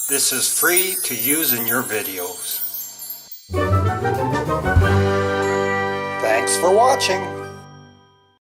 This is free to use in your videos. Thanks for watching.